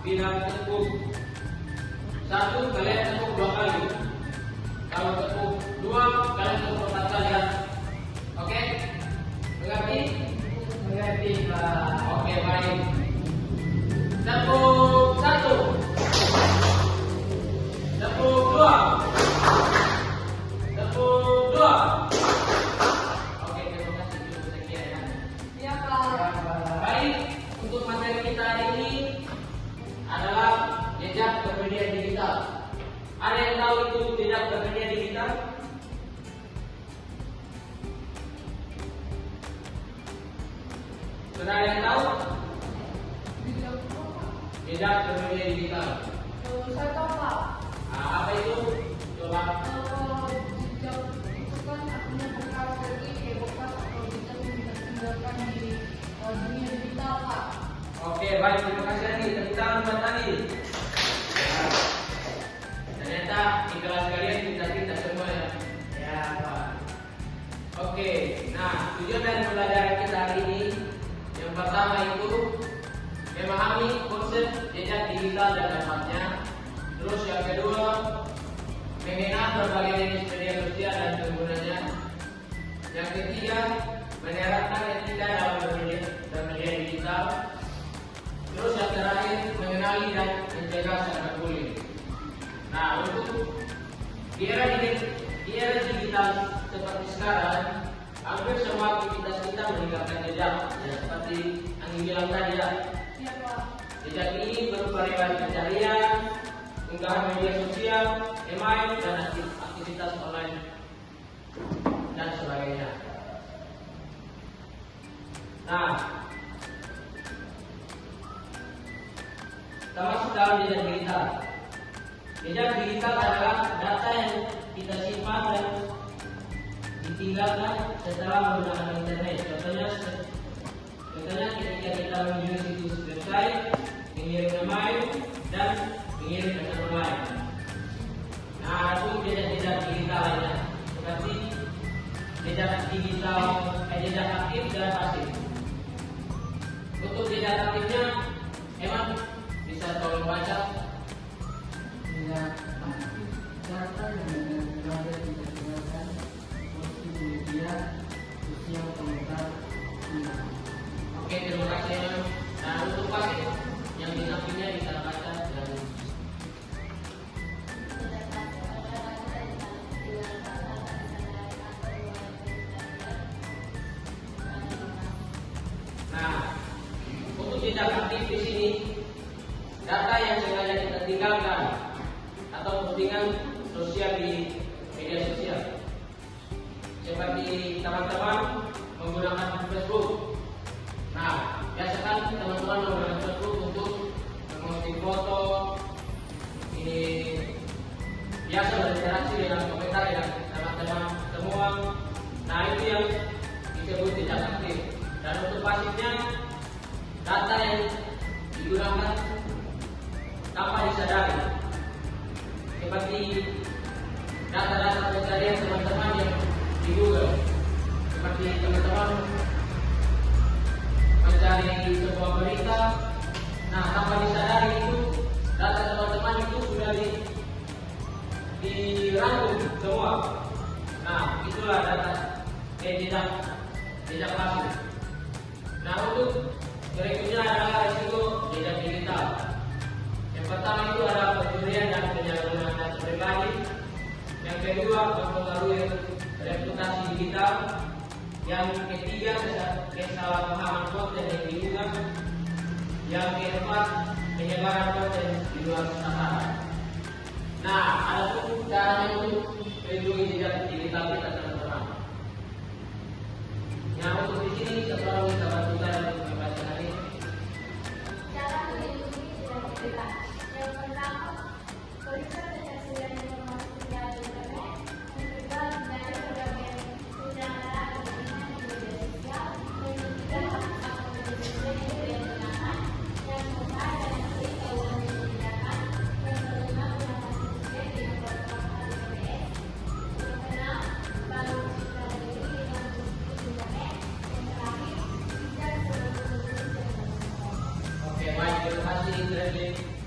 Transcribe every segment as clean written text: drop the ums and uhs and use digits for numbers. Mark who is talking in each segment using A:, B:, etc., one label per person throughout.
A: bilang tepuk. Satu, kalian tepuk 2 kali. Kalau tepuk 2, kalian tepuk 4 kali ya. Oke? Mengerti?
B: Mengerti, Pak.
A: Oke, baik. Tepuk 1. Tepuk 2. Tepuk 2. Oke, terima kasih. Cukup sekian ya.
B: Iya, Pak.
A: Baik, untuk materi kita hari ini adalah jejak kepribadian digital. Ada yang tahu itu jejak kepribadian digital? Sudah ada yang tahu? Jejak kepribadian digital.
B: Saya tahu, Pak.
A: Nah, apa itu? Coba.
B: Jejak itu kan artinya bekas dari bekas atau jejak yang ditinggalkan di dunia digital, Pak.
A: Oke, baik. Terima kasih Andi. Tepuk tangan buat Andi. Nah, ternyata di kelas kalian kita semua ya.
B: Ya, Pak.
A: Oke, nah tujuan dari pembelajaran kita hari ini yang pertama itu memahami konsep jejak digital dan dampaknya. Terus yang kedua mengenal berbagai jenis media sosial dan penggunanya. Yang ketiga menerapkan etika dalam bermedia digital. Terus yang terakhir mengenali dan mencegah cyberbullying. Nah, untuk di era digital seperti sekarang, hampir semua aktivitas kita meninggalkan jejak, ya, seperti yang dibilang tadi ya.
B: Iya, Pak.
A: Jejak ini berupa riwayat pencarian, unggahan media sosial, email, dan aktivitas online dan sebagainya. Nah, termasuk dalam jejak digital. Jejak digital adalah data yang kita simpan dan ditinggalkan setelah menggunakan internet. Contohnya ketika kita mengunjungi situs website, mengirim email, dan mengirim pesan online. Nah, itu jejak-jejak digital lainnya, seperti jejak digital, jejak aktif dan pasif. Untuk jejak aktifnya, emang bisa tolong baca.
B: Jejak aktif data yang berada di digunakan sosial media, sosial komentar.
A: Oke, terima kasih. Nah, untuk pasif yang di sampingnya bisa baca dan nah, untuk jejak aktif di sini data yang sengaja kita tinggalkan atau postingan sosial di media sosial. Seperti teman-teman menggunakan Facebook. Nah, biasakan teman-teman menggunakan Facebook untuk memposting foto, ini biasa berinteraksi dengan komentar dengan teman-teman semua. Nah, itu yang disebut jejak aktif. Dan untuk pasifnya, data yang digunakan tanpa disadari, seperti data-data pencarian teman-teman yang di Google, seperti teman-teman mencari sebuah berita, nah tanpa disadari itu data teman-teman itu sudah dirangkum semua. Nah, itulah data jejak pasif. Nah, untuk berikutnya adalah risiko jejak digital. Yang pertama itu adalah pencurian dan penyalahgunaan data pribadi. Yang kedua, mempengaruhi reputasi digital. Yang ketiga, kesalahpahaman konten yang diunggah. Yang keempat, penyebaran konten di luar sasaran. Nah, ada pun caranya untuk melindungi jejak digital kita, teman-teman. Nah, untuk di sini setelah kita bantu saya untuk membaca hari ini.
C: Cara melindungi jejak digital. Yang pertama, periksa ketersediaan informasi di internet. Yang kedua, hindari berbagai penyalahgunaan kepentingan di media sosial. Yang ketiga, akun media sosial yang tidak digunakan. Yang keempat, dan yang ketiga, ulangi kebijakan. Yang kelima, gunakan sistem dengan protokol HTTPS. Yang keenam, bangun citra diri dengan situs internet. Yang terakhir, tidak seluruh
A: Oke, baik, terima kasih.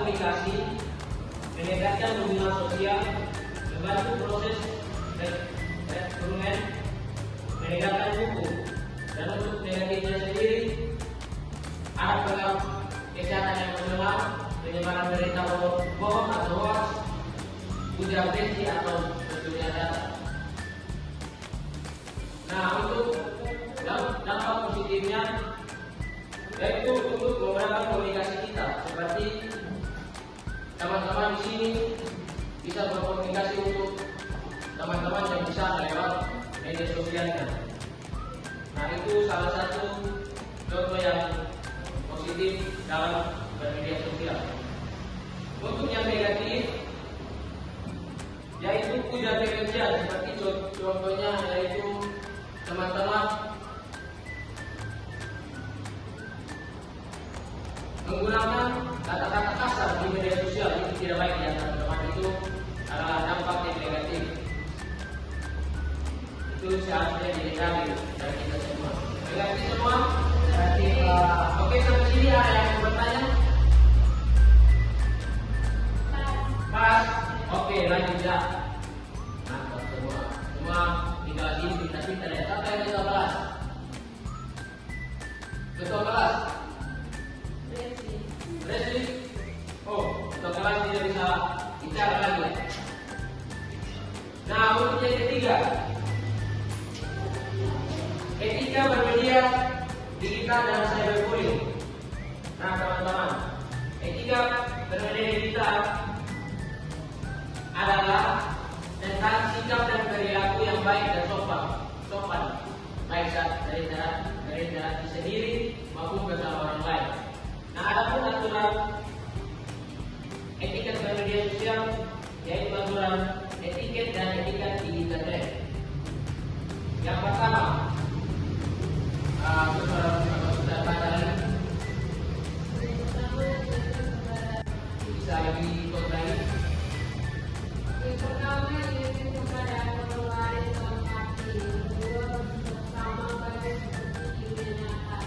A: komunikasi, meningkatkan hubungan sosial, membantu proses rekrutmen, meningkatkan buku, dan untuk negatifnya sendiri, ada program kesehatan yang menolak penyebaran berita bohong atau hoax, ujar besi atau pencurian data. Nah, untuk dampak positifnya, yaitu untuk beberapa komunikasi kita, seperti teman-teman di sini bisa berkomunikasi untuk teman-teman yang bisa lewat media sosialnya. Nah, itu salah satu contoh yang positif dalam bermedia sosial. Untuk yang negatif, yaitu ujar kebencian, seperti contohnya yaitu teman-teman menggunakan kata-kata kasar di media sosial, itu tidak baik ya teman-teman. Itu adalah dampak yang negatif. Itu seharusnya dihindari dari kita semua. Mengerti semua? Oke, sampai sini ada yang bertanya? Pas. Oke, lanjut ya. Mantap semua. Semua tinggal sini pintar-pintar ya. Siapa yang ketua kelas? Ketua kelas? Resli? Oh, ketua kelas tidak bisa bicara lagi. Nah, untuk yang ketiga, etika bermedia digital dan cyberbullying. Nah, teman-teman, etika bermedia digital adalah tentang sikap dan perilaku yang baik dan sopan, baik dari diri sendiri maupun bersama orang lain. Nah, adapun aturan etiket bermedia sosial, yaitu aturan etiket dan etiket di internet. Yang pertama, sudah baca lagi, bisa lebih ikut lagi.
B: Yang pertama yaitu kepada orang lain dalam hati, yang kedua bersama baik seperti di dunia nyata.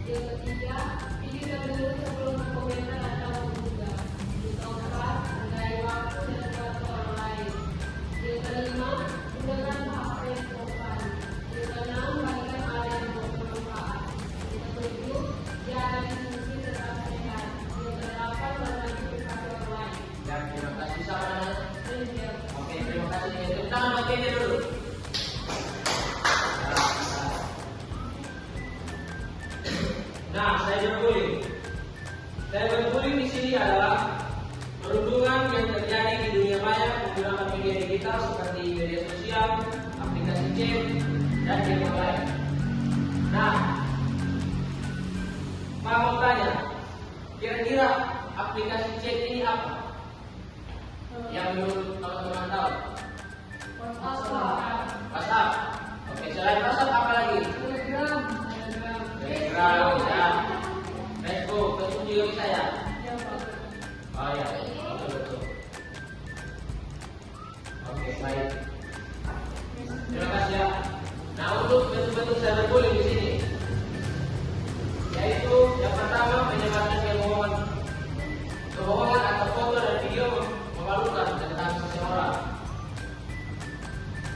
B: Yang ketiga, pikirkan dulu sebelum berkomentar atau menduga. Yang keempat, hargai waktu dan waktu orang lain. Yang kelima, gunakan bahasa yang sopan. Yang keenam, bagikan hal yang bermanfaat. Yang ketujuh, jaga diskusi tetap sehat. Yang kedelapan, berbagi kepada orang lain.
A: Dan terima kasih sama. Oke, terima kasih. Tepuk tangan bagiannya dulu. Nah, cyberbullying di sini adalah perundungan yang terjadi di dunia maya menggunakan media digital seperti media sosial, aplikasi chat, dan game online. Nah, Pak mau tanya, kira-kira aplikasi chat ini apa? Yang menurut teman-teman tahu? WhatsApp. Oke, selain WhatsApp apa lagi? Telegram, ya. Facebook, Facebook juga bisa ya? Oh ya, betul. Oke, baik. Terima kasih ya. Nah, untuk bentuk-bentuk cyberbullying di sini, yaitu yang pertama menyebarkan kebohongan atau foto dan video memalukan tentang seseorang.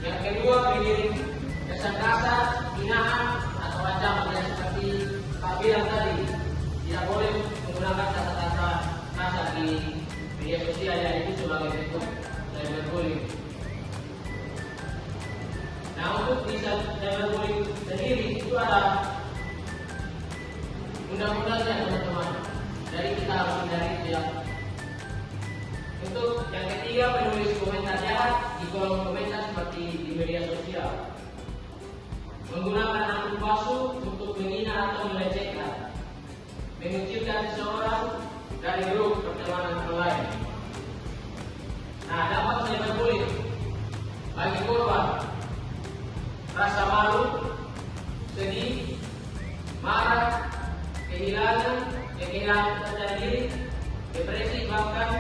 A: Yang kedua, mengirim kesan kasar, hinaan atau ancaman yang seperti Pak bilang tadi, tidak boleh menggunakan kata-kata kasar di media sosial, yang itu sebagai bentuk cyberbullying. Nah, untuk bisa cyberbullying sendiri itu ada undang-undangnya teman-teman. Jadi kita harus hindari itu ya. Untuk yang ketiga, menulis komentar jahat di kolom komentar seperti di media sosial. Menggunakan akun palsu untuk menghina atau melecehkan. Mengucilkan seseorang dari grup pertemanan online. Nah, dampak cyberbullying bagi korban: rasa malu, sedih, marah, kehilangan kepercayaan diri, depresi, bahkan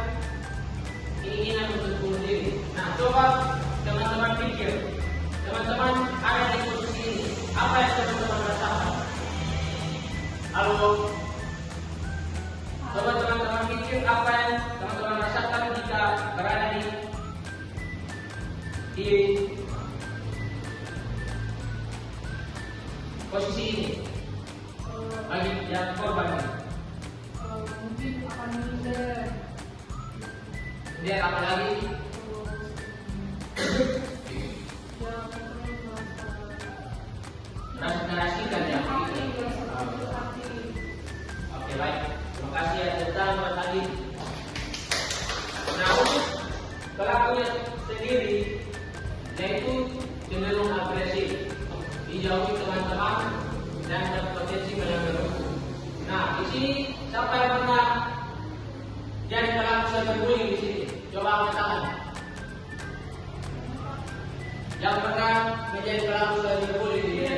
A: keinginan untuk bunuh diri. Nah, coba teman-teman pikir, teman-teman ada di posisi ini, apa yang teman-teman rasakan? Halo, coba teman-teman pikir apa yang posisi ini? Bagi yang korban.
B: Mungkin akan minder.
A: Kemudian apa lagi? Narasikan ya. Oke, baik. Terima kasih ya tentang Mas Adi. Nah, untuk pelakunya sendiri, yaitu cenderung agresif, dijauhi teman-teman dan berpotensi melanggar hukum. Nah, di sini siapa yang pernah jadi pelaku cyberbullying di sini? Coba angkat tangan. Yang pernah menjadi pelaku cyberbullying di sini?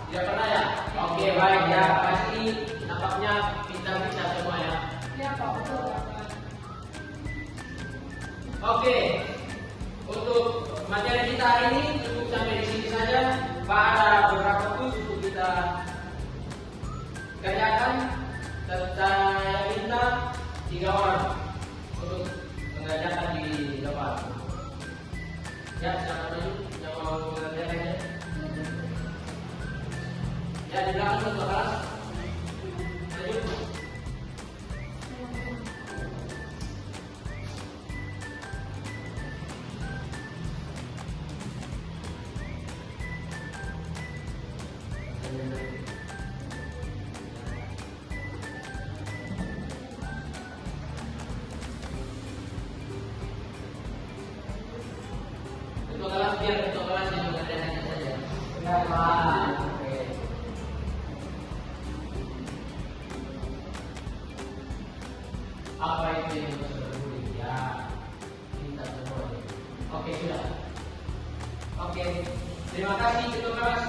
A: Tidak pernah ya? Oke, baik ya. Pasti nampaknya pintar-pintar semua ya.
B: Ya, Pak, betul.
A: Oke, untuk materi kita hari ini cukup sampai di sini saja. Pak, ada beberapa tools untuk kita kerjakan. Saya minta 3 orang untuk mengerjakan di depan. Ya, siapa dulu yang mau mengerjakannya? Ya, di belakang untuk kelas. Lanjut. Untuk kelas biar untuk kelas yang mengerjakannya saja. Ya, Pak. Oke. Apa itu yang cyberbullying? Ya, kita semua. Oke, sudah. Oke, terima kasih ketua kelas.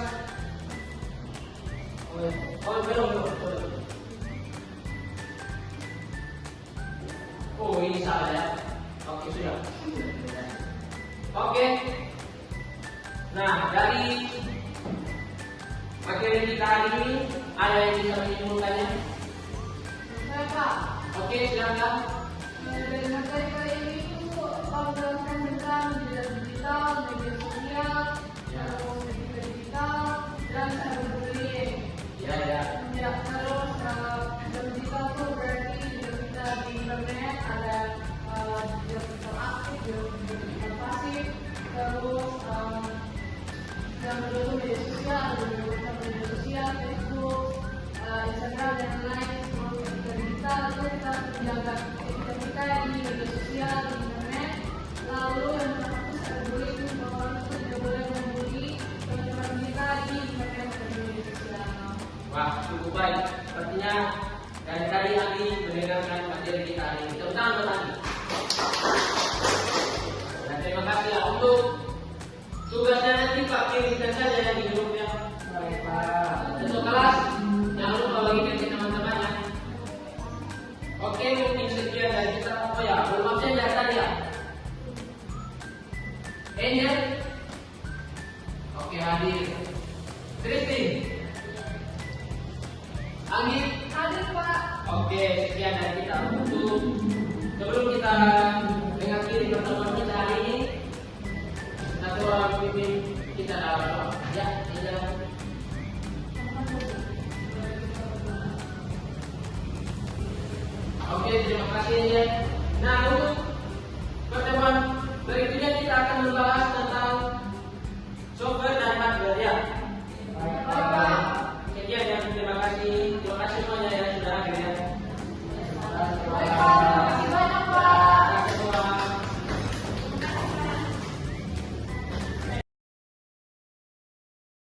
A: Belum. Oh, ini salah ya. Oke, sudah. Oke. Nah, dari materi kita hari ini ada yang bisa menyimpulkannya?
B: Saya, Pak.
A: Oke, silakan.
B: Dari materi kali ini itu menjelaskan tentang digital, media sosial, media digital, dan cyberbullying.
A: Ya.
B: Ya, terus digital itu berarti kita di internet ada digital aktif, digital pasif, terus yang kedua media sosial, ada media sosial, Facebook, Instagram dan lain. Kita menjaga etika kita di media sosial, di internet. Lalu yang pertama cyberbullying itu bahwa kita tidak boleh membuli teman-teman kita di internet dan di media sosial.
A: Wah, cukup baik. Sepertinya dari tadi Adi mendengarkan materi kita hari ini. Tepuk tangan buat Adi. Dan terima kasih ya untuk tugasnya nanti Pak kirimkan saja ya di grupnya. Baik Pak. Untuk kelas jangan lupa bagikan ke teman-temannya. Oke, mungkin sekian dari kita. Oh ya, belum absen dari tadi ya. Angel. Oke, hadir. Christine. Anggi.
B: Hadir, Pak.
A: Oke, sekian dari kita. Untuk sebelum kita mengakhiri pertemuan kita hari ini, satu orang pimpin kita dalam ya, tidak. Oke, terima kasih ya. Nah, untuk pertemuan